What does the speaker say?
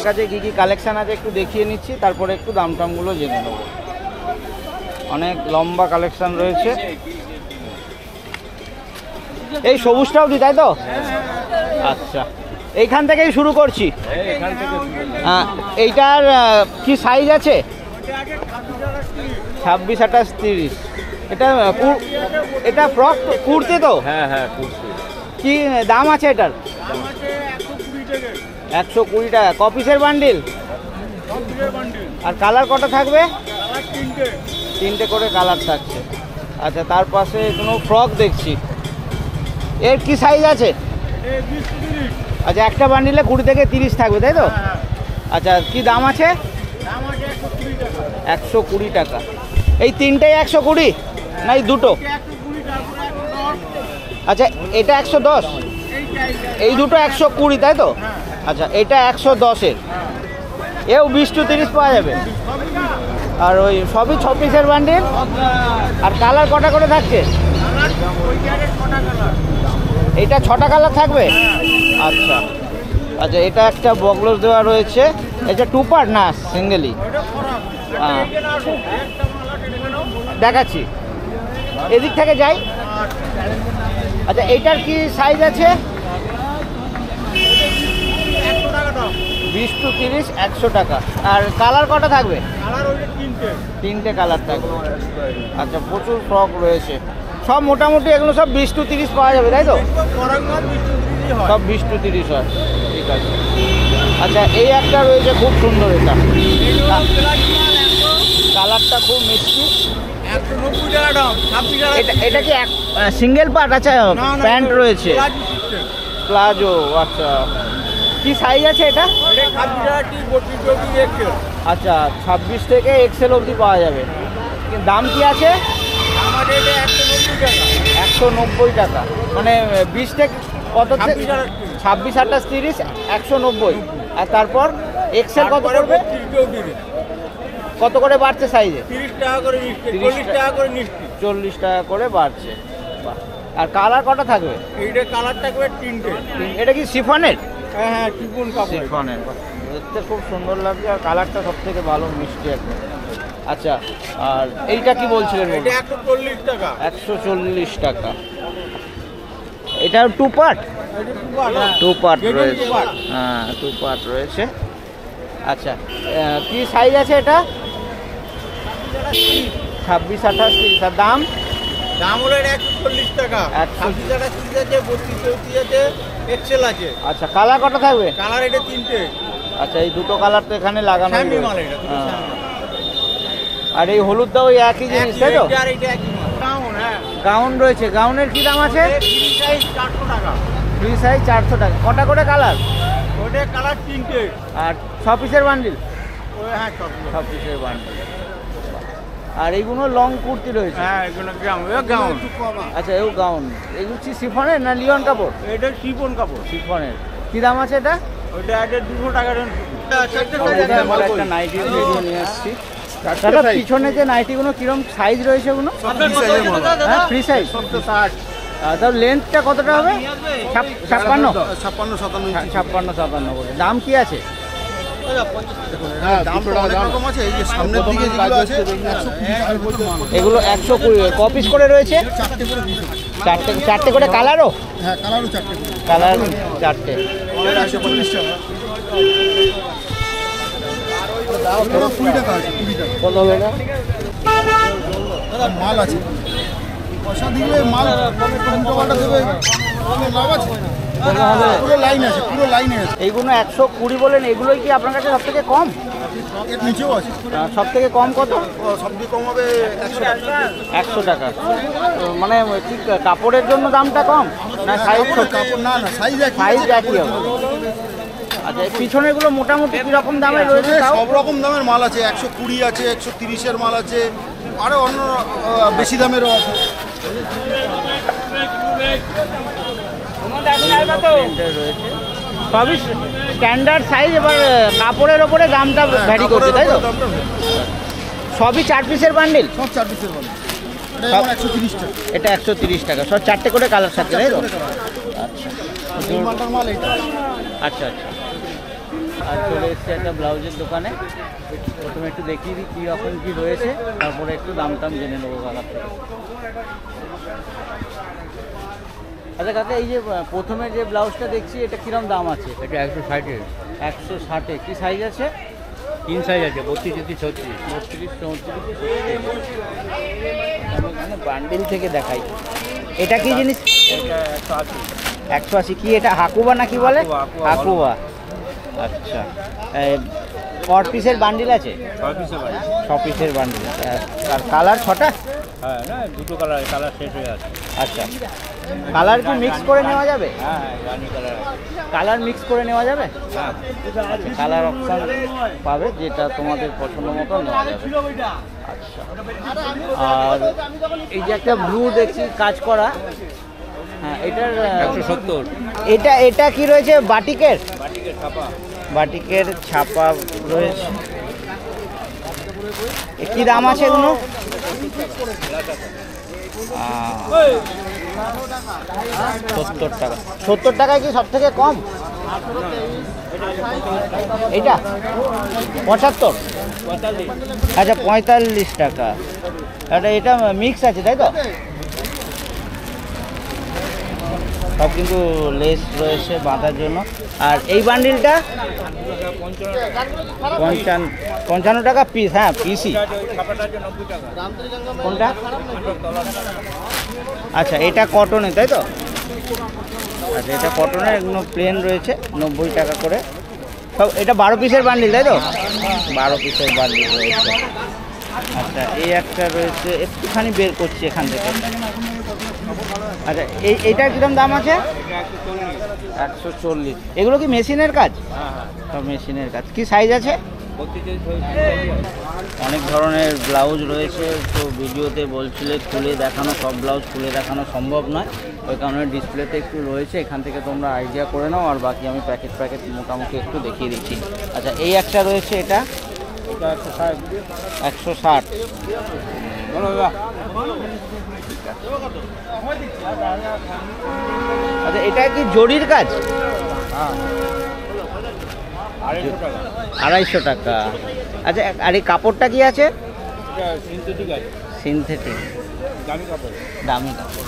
কাছে কী কী কালেকশান আছে একটু দেখিয়ে নিচ্ছি, তারপরে একটু দাম টামগুলো জেনে নেব। অনেক লম্বা কালেকশান রয়েছে। এই সবুজটাও দি, তাই তো? আচ্ছা, এইখান থেকেই শুরু করছি। এইটার কি সাইজ আছে? 26, 28, 30। এটা ফ্রক কুর্তি তো? হ্যাঁ হ্যাঁ, কুর্তি। কি দাম আছে এটার? 120 টাকা। ক পিসের বান্ডিল? আর কালার কটা থাকবে? তিনটে করে কালার থাকছে। আচ্ছা, তার পাশে কোনো ফ্রক দেখছি। এর কি সাইজ আছে? আচ্ছা, একটা বান্ডিলে 20 থেকে 30 থাকবে, তাই তো? আচ্ছা, কি দাম আছে? 120 টাকা। এই তিনটেই 120 না এই দুটো? আচ্ছা, এটা 110, এই দুটো 120, তাই তো? আচ্ছা, এটা 110-এর। এও 20 to 30 পাওয়া যাবে। আর ওই সবই 6 পিসের বান্ডিল। আর কালার কটা করে থাকছে? এইটা 6টা কালার থাকবে। আচ্ছা আচ্ছা, এটা একটা বগলস দেওয়া রয়েছে। এটা 2 পার্ট না সিঙ্গেলই? হ্যাঁ, দেখাচ্ছি, এদিক থেকে যাই। আচ্ছা, এইটার কি সাইজ আছে? 20 to 30, 100 টাকা। আর কালার কটা থাকবে? তিনটে কালার থাকবে। আচ্ছা, প্রচুর ফ্রক রয়েছে। সব মোটামুটি এগুলো সব 20 to 30 পাওয়া যাবে, তাই তো? সব 20 to 30 হয়। ঠিক আছে। আচ্ছা, এই একটা রয়েছে খুব সুন্দর। এটা কালারটা খুব মিষ্টি। 190 টাকা দাম। এটা কি সিঙ্গেল পার্ট? আচ্ছা, প্যান্ট রয়েছে, প্লাজো। আচ্ছা, কি সাইজ আছে এটা? আচ্ছা, 26 থেকে XL অবধি পাওয়া যাবে। দাম কি আছে? 190 টাকা। মানে 20 থেকে কত? 26, 28, 30, 190। আর তারপর XL কত করবে? কত করে বাড়ছে সাইজে? 30 টাকা করে, 40 টাকা করে, 40 টাকা করে বাড়ছে। আর কালার কটা থাকবে? এইটা কালার থাকবে তিনটে। এটা কি শিফনের? হ্যাঁ হ্যাঁ, চিকন কাপড়। শিফনের। দেখতে খুব সুন্দর লাগছে। আর কালারটা সব থেকে ভালো, মিষ্টি একটা। আচ্ছা, আর এইটা কি বলছিলেন? এটা 140 টাকা। 140 টাকা। এটা 2 পার্ট? 2 পার্ট রয়েছে। হ্যাঁ, 2 পার্ট রয়েছে। আচ্ছা, কি সাইজ আছে এটা? 26, 28, 30। আর দাম? দাম হলো 140 টাকা। 26 টাকা সিজ আছে, 32, 34 আছে, XL আছে। আচ্ছা, কালার কটা থাকবে? কালার এটা তিনটে। আচ্ছা, এই দুটো কালার তো এখানে লাগানো স্যামি মাল এটা। আর এই হলুদটা ওই একই জিনিস, তাই তো? আর এটা একই মাল। গাউন, হ্যাঁ, গাউন রয়েছে। গাউনের কি দাম আছে? ফ্রি সাইজ 400 টাকা। ফ্রি সাইজ 400 টাকা। কটা করে কালার? ওটা কালার তিনটে। আর 6 পিসের বান্ডিল? ওই হ্যাঁ, 6 পিসের বান্ডিল। আর এইগুলো লং কুর্তি রয়েছে। হ্যাঁ, এগুলো গাউন। আচ্ছা, এও গাউন। এগুলো কি শিফনের না লিওন কাপড়? এটা শিফন কাপড়। শিফনের। কি দাম আছে এটা? ওটা 200 টাকা। একটা নাইটির ভিডিও নিয়ে আসছি। দাদা, পিছনে যে নাইটিগুলো কিরকম সাইজ রয়েছে? ওগুলো ফ্রি সাইজ। তার লেন্থটা কতটা হবে? 56, 57 বলে। দাম কি আছে? এগুলো 120। ক পিস করে রয়েছে? চারটে করে। কালারও? হ্যাঁ, কালারও 4টে। কালার 4টে। 140 টাকা। কত হবে এটা? মাল আছে, পয়সা দিলে মাল উল্টোপাল্টা দেবে, লাভ আছে। পুরো লাইন আছে, পুরো লাইনে আছে। এইগুলো 120 বলেন। এগুলোই কি আপনার কাছে সব থেকে কম? এর নিচেও আছে। সব থেকে কম কত? সব থেকে কম হবে 100 টাকা। 100 টাকা। মানে ঠিক কাপড়ের জন্য দামটা কম না সাইজ? কাপড় না না, সাইজ সাইজ একই হবে। আচ্ছা, পিছনেরগুলো মোটামুটি কীরকম দামের রয়েছে? সব রকম দামের মাল আছে। 120 আছে, 130-এর মাল আছে, আরও অন্য বেশি দামেরও আছে। সবই স্ট্যান্ডার্ড সাইজ। এবার কাপড়ের ওপরে দামটা ভ্যারি করছে, তাই তো? সবই 4 পিসের বান্ডিল? সব 4 পিসের বান্ডিল। এটা 130 টাকা। এটা 130 টাকা। সব 4টে করে কালার থাকছে, তাই তো? আচ্ছা এই মালটার মাল এটা। আচ্ছা আচ্ছা। আর চলে এসছে একটা ব্লাউজের দোকানে। প্রথমে একটু দেখিয়ে দিই কী রকম কী রয়েছে, তারপরে একটু দাম টাম জেনে নেবো কাকার থেকে। আচ্ছা কাকা, এই যে প্রথমে যে ব্লাউজটা দেখছি এটা কিরম দাম আছে? এটা 160-এর। 160-এ কি সাইজ আছে? 3 সাইজ আছে, 32-36। 32-34। আমি বান্ডিল থেকে দেখাই। এটা কি জিনিস? এটা 180। 180 কি এটা হাকুবা না কি বলে? হাকুবা। আচ্ছা, কর পিসের বান্ডিল আছে? 6 পিসের বাড়ি। 6 পিসের বান্ডিল। আর কালার 6টা? হ্যাঁ, না দুটো কালার শেষ হয়ে আছে। আচ্ছা, কালার কি মিক্স করে নেওয়া যাবে? হ্যাঁ, রানি কালার। কালার মিক্স করে নেওয়া যাবে? হ্যাঁ, আচ্ছা, কালার অপশান পাবে, যেটা তোমাদের পছন্দ মতো নেওয়া যাবে। আচ্ছা, আর এই যে একটা ব্লু দেখছি কাজ করা, হ্যাঁ এটার 170। এটা কি রয়েছে? বাটিকের? বাটিকের ছাপা। বাটিকের ছাপা রয়েছে। কি দাম আছে এগুলো? 70 টাকা। 70 টাকায় কি সব থেকে কম? এইটা 75? আচ্ছা, 45 টাকা। এটা মিক্স আছে তাই তো? সব কিন্তু লেস রয়েছে বাঁধার জন্য। আর এই বান্ডিলটা 55 টাকা পিস। হ্যাঁ, পিসই। কোনটা? আচ্ছা, এটা কটনের তাই তো? আচ্ছা, এটা কটনের, এগুলো প্লেন রয়েছে 90 টাকা করে সব। এটা 12 পিসের বান্ডিল তাই তো? 12 পিসের বান্ডিল রয়েছে। আচ্ছা, এই একটা রয়েছে, একটুখানি বের করছি এখান থেকে। আচ্ছা, এইটা কিরকম দাম আছে? 140। এগুলো কি মেশিনের কাজ? সব মেশিনের কাজ। কি সাইজ আছে? অনেক ধরনের ব্লাউজ রয়েছে, তো ভিডিওতে বলছিলে খুলে দেখানো, সব ব্লাউজ খুলে দেখানো সম্ভব নয়, ওই কারণে ডিসপ্লেতে একটু রয়েছে, এখান থেকে তোমরা আইডিয়া করে নাও। আর বাকি আমি প্যাকেট মোটামুটি একটু দেখিয়ে দিচ্ছি। আচ্ছা, এই একটা রয়েছে, এটা 160। আচ্ছা, এটা কি জরির কাজ? 250 টাকা। আচ্ছা, আর এই কাপড়টা কি আছে? সিনথেটিক আছে। সিনথেটিক, দামি কাপড়। দামি কাপড়।